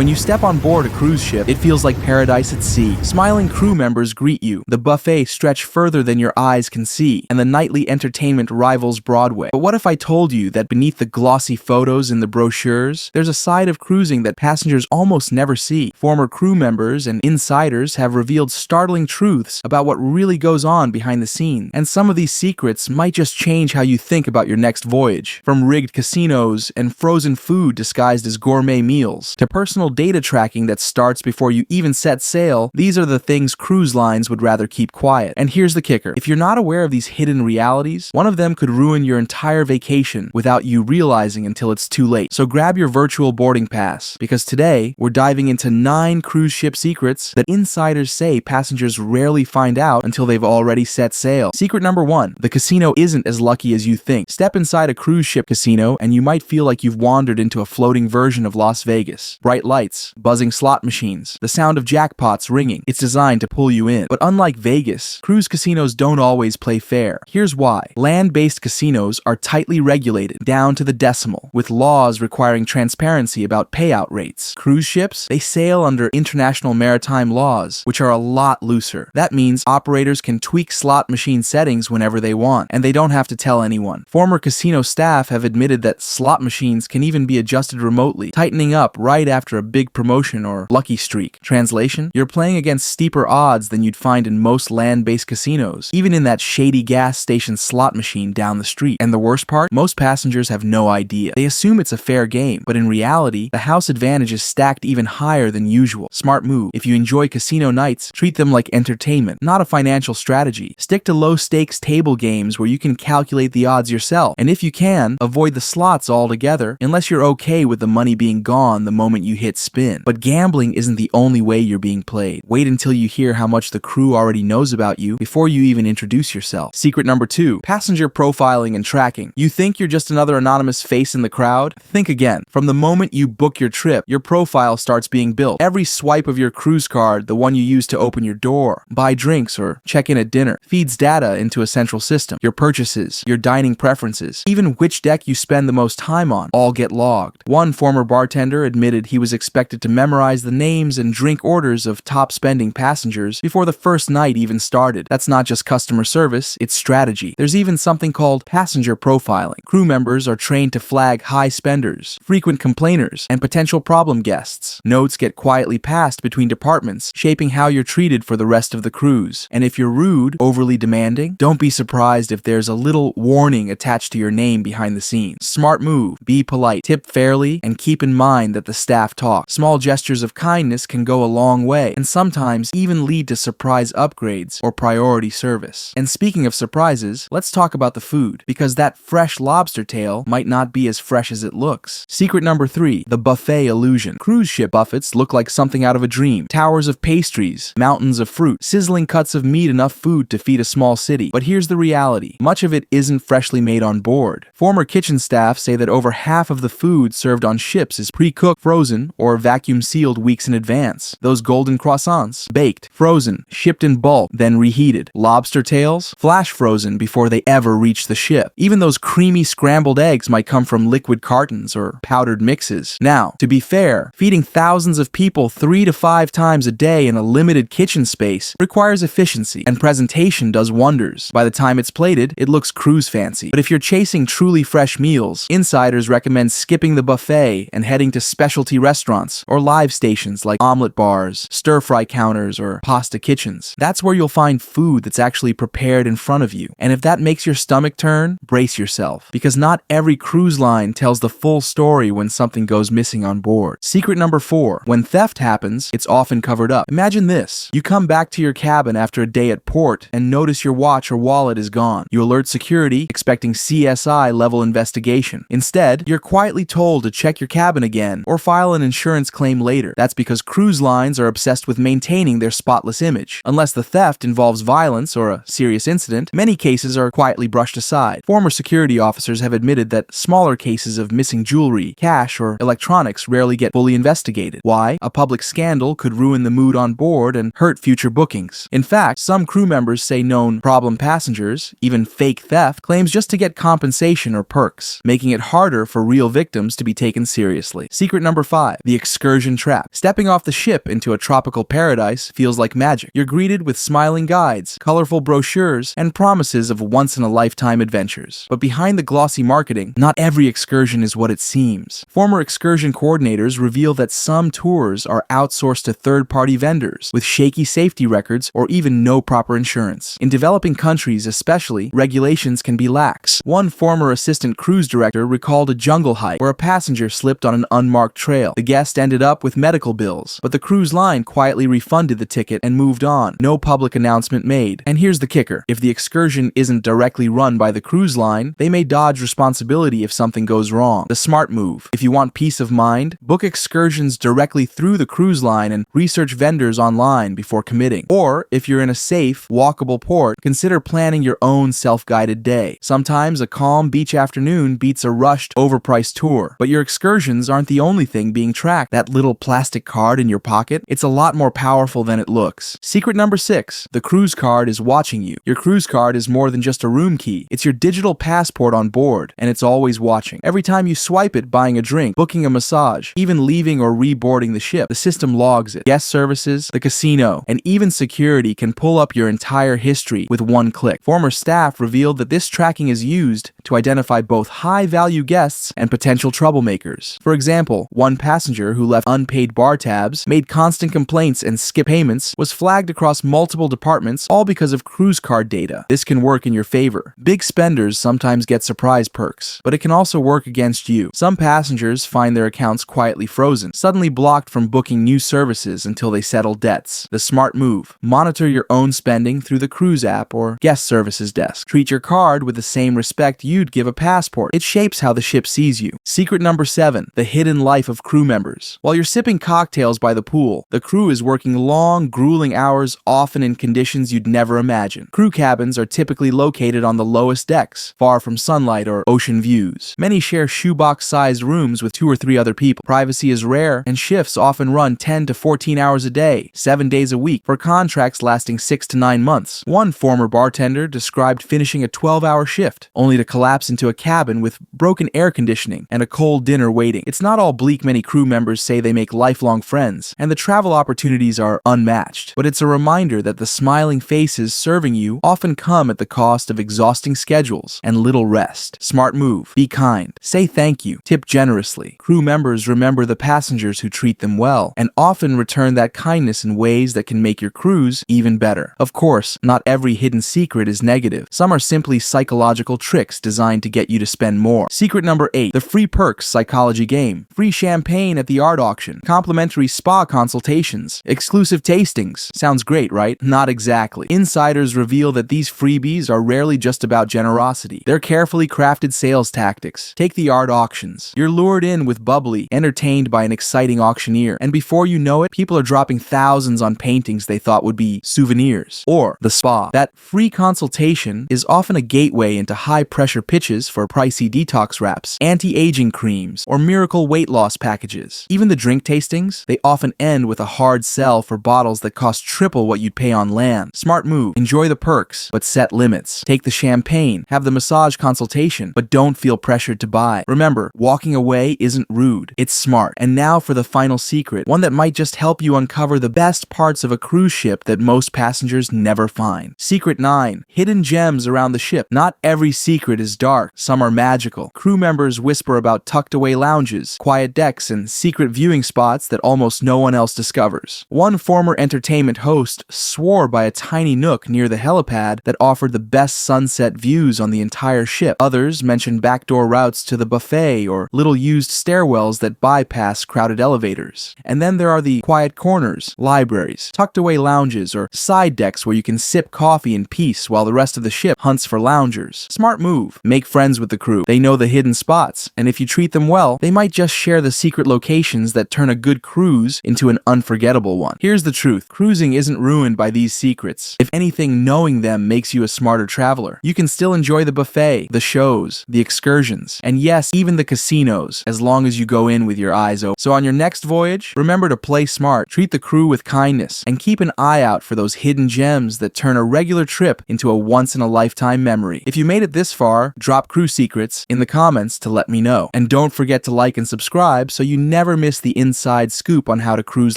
When you step on board a cruise ship, it feels like paradise at sea. Smiling crew members greet you, the buffet stretch further than your eyes can see, and the nightly entertainment rivals Broadway. But what if I told you that beneath the glossy photos in the brochures, there's a side of cruising that passengers almost never see? Former crew members and insiders have revealed startling truths about what really goes on behind the scenes, and some of these secrets might just change how you think about your next voyage. From rigged casinos and frozen food disguised as gourmet meals, to personal data tracking that starts before you even set sail, these are the things cruise lines would rather keep quiet. And here's the kicker. If you're not aware of these hidden realities, one of them could ruin your entire vacation without you realizing until it's too late. So grab your virtual boarding pass, because today we're diving into 9 cruise ship secrets that insiders say passengers rarely find out until they've already set sail. Secret number 1. The casino isn't as lucky as you think. Step inside a cruise ship casino and you might feel like you've wandered into a floating version of Las Vegas. Bright lights, buzzing slot machines, the sound of jackpots ringing. It's designed to pull you in. But unlike Vegas, cruise casinos don't always play fair. Here's why. Land-based casinos are tightly regulated, down to the decimal, with laws requiring transparency about payout rates. Cruise ships, they sail under international maritime laws, which are a lot looser. That means operators can tweak slot machine settings whenever they want, and they don't have to tell anyone. Former casino staff have admitted that slot machines can even be adjusted remotely, tightening up right after a big promotion or lucky streak. Translation? You're playing against steeper odds than you'd find in most land-based casinos, even in that shady gas station slot machine down the street. And the worst part? Most passengers have no idea. They assume it's a fair game, but in reality, the house advantage is stacked even higher than usual. Smart move. If you enjoy casino nights, treat them like entertainment, not a financial strategy. Stick to low-stakes table games where you can calculate the odds yourself, and if you can, avoid the slots altogether, unless you're okay with the money being gone the moment you hit spin. But gambling isn't the only way you're being played. Wait until you hear how much the crew already knows about you before you even introduce yourself. Secret number 2. Passenger profiling and tracking. You think you're just another anonymous face in the crowd? Think again. From the moment you book your trip, your profile starts being built. Every swipe of your cruise card, the one you use to open your door, buy drinks, or check in at dinner, feeds data into a central system. Your purchases, your dining preferences, even which deck you spend the most time on, all get logged. One former bartender admitted he was expected to memorize the names and drink orders of top-spending passengers before the first night even started. That's not just customer service, it's strategy. There's even something called passenger profiling. Crew members are trained to flag high spenders, frequent complainers, and potential problem guests. Notes get quietly passed between departments, shaping how you're treated for the rest of the cruise. And if you're rude, overly demanding, don't be surprised if there's a little warning attached to your name behind the scenes. Smart move. Be polite, tip fairly, and keep in mind that the staff talk. Small gestures of kindness can go a long way, and sometimes even lead to surprise upgrades or priority service. And speaking of surprises, let's talk about the food, because that fresh lobster tail might not be as fresh as it looks. Secret number 3. The buffet illusion. Cruise ship buffets look like something out of a dream. Towers of pastries, mountains of fruit, sizzling cuts of meat, enough food to feed a small city. But here's the reality. Much of it isn't freshly made on board. Former kitchen staff say that over half of the food served on ships is pre-cooked, frozen, or vacuum-sealed weeks in advance. Those golden croissants, baked, frozen, shipped in bulk, then reheated. Lobster tails, flash frozen before they ever reach the ship. Even those creamy scrambled eggs might come from liquid cartons or powdered mixes. Now, to be fair, feeding thousands of people 3 to 5 times a day in a limited kitchen space requires efficiency, and presentation does wonders. By the time it's plated, it looks cruise fancy. But if you're chasing truly fresh meals, insiders recommend skipping the buffet and heading to specialty restaurants or live stations like omelet bars, stir-fry counters, or pasta kitchens. That's where you'll find food that's actually prepared in front of you. And if that makes your stomach turn, brace yourself, because not every cruise line tells the full story when something goes missing on board. Secret number 4. When theft happens, it's often covered up. Imagine this. You come back to your cabin after a day at port and notice your watch or wallet is gone. You alert security, expecting CSI-level investigation. Instead, you're quietly told to check your cabin again or file an insurance claim later. That's because cruise lines are obsessed with maintaining their spotless image. Unless the theft involves violence or a serious incident, many cases are quietly brushed aside. Former security officers have admitted that smaller cases of missing jewelry, cash, or electronics rarely get fully investigated. Why? A public scandal could ruin the mood on board and hurt future bookings. In fact, some crew members say known problem passengers, even fake theft, claims just to get compensation or perks, making it harder for real victims to be taken seriously. Secret number 5. The the excursion trap. Stepping off the ship into a tropical paradise feels like magic. You're greeted with smiling guides, colorful brochures, and promises of once-in-a-lifetime adventures. But behind the glossy marketing, not every excursion is what it seems. Former excursion coordinators reveal that some tours are outsourced to third-party vendors with shaky safety records or even no proper insurance. In developing countries especially, regulations can be lax. One former assistant cruise director recalled a jungle hike where a passenger slipped on an unmarked trail. The guest ended up with medical bills, but the cruise line quietly refunded the ticket and moved on. No public announcement made. And here's the kicker. If the excursion isn't directly run by the cruise line, they may dodge responsibility if something goes wrong. The smart move. If you want peace of mind, book excursions directly through the cruise line and research vendors online before committing. Or, if you're in a safe, walkable port, consider planning your own self-guided day. Sometimes a calm beach afternoon beats a rushed, overpriced tour. But your excursions aren't the only thing being tracked. That little plastic card in your pocket, it's a lot more powerful than it looks. Secret number 6. The cruise card is watching you. Your cruise card is more than just a room key. It's your digital passport on board, and it's always watching. Every time you swipe it buying a drink, booking a massage, even leaving or reboarding the ship, the system logs it. Guest services, the casino, and even security can pull up your entire history with one click. Former staff revealed that this tracking is used to identify both high-value guests and potential troublemakers. For example, one passenger who left unpaid bar tabs, made constant complaints, and skipped payments was flagged across multiple departments, all because of cruise card data. This can work in your favor. Big spenders sometimes get surprise perks, but it can also work against you. Some passengers find their accounts quietly frozen, suddenly blocked from booking new services until they settle debts. The smart move. Monitor your own spending through the cruise app or guest services desk. Treat your card with the same respect you'd give a passport. It shapes how the ship sees you. Secret number 7. The hidden life of crew members. While you're sipping cocktails by the pool, the crew is working long, grueling hours, often in conditions you'd never imagine. Crew cabins are typically located on the lowest decks, far from sunlight or ocean views. Many share shoebox-sized rooms with 2 or 3 other people. Privacy is rare, and shifts often run 10 to 14 hours a day, 7 days a week, for contracts lasting 6 to 9 months. One former bartender described finishing a 12-hour shift, only to collapse into a cabin with broken air conditioning and a cold dinner waiting. It's not all bleak. Many crew members say they make lifelong friends, and the travel opportunities are unmatched. But it's a reminder that the smiling faces serving you often come at the cost of exhausting schedules and little rest. Smart move. Be kind. Say thank you. Tip generously. Crew members remember the passengers who treat them well, and often return that kindness in ways that can make your cruise even better. Of course, not every hidden secret is negative. Some are simply psychological tricks designed to get you to spend more. Secret number 8. The free perks psychology game. Free champagne at the art auction. Complimentary spa consultations. Exclusive tastings. Sounds great, right? Not exactly. Insiders reveal that these freebies are rarely just about generosity. They're carefully crafted sales tactics. Take the art auctions. You're lured in with bubbly, entertained by an exciting auctioneer, and before you know it, people are dropping thousands on paintings they thought would be souvenirs. Or the spa. That free consultation is often a gateway into high-pressure pitches for pricey detox wraps, anti-aging creams, or miracle weight loss packages. Even the drink tastings, they often end with a hard sell for bottles that cost triple what you'd pay on land. Smart move. Enjoy the perks, but set limits. Take the champagne, have the massage consultation, but don't feel pressured to buy. Remember, walking away isn't rude, it's smart. And now for the final secret, one that might just help you uncover the best parts of a cruise ship that most passengers never find. Secret 9. Hidden gems around the ship. Not every secret is dark, some are magical. Crew members whisper about tucked away lounges, quiet decks, and secret viewing spots that almost no one else discovers. One former entertainment host swore by a tiny nook near the helipad that offered the best sunset views on the entire ship. Others mentioned backdoor routes to the buffet or little used stairwells that bypass crowded elevators. And then there are the quiet corners, libraries, tucked away lounges, or side decks where you can sip coffee in peace while the rest of the ship hunts for loungers. Smart move. Make friends with the crew. They know the hidden spots, and if you treat them well, they might just share the secret locations that turn a good cruise into an unforgettable one. Here's the truth. Cruising isn't ruined by these secrets. If anything, knowing them makes you a smarter traveler. You can still enjoy the buffet, the shows, the excursions, and yes, even the casinos, as long as you go in with your eyes open. So on your next voyage, remember to play smart, treat the crew with kindness, and keep an eye out for those hidden gems that turn a regular trip into a once-in-a-lifetime memory. If you made it this far, drop crew secrets in the comments to let me know. And don't forget to like and subscribe so you never miss the inside scoop on how to cruise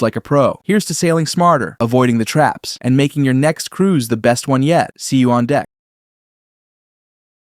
like a pro. Here's to sailing smarter, avoiding the traps, and making your next cruise the best one yet. See you on deck.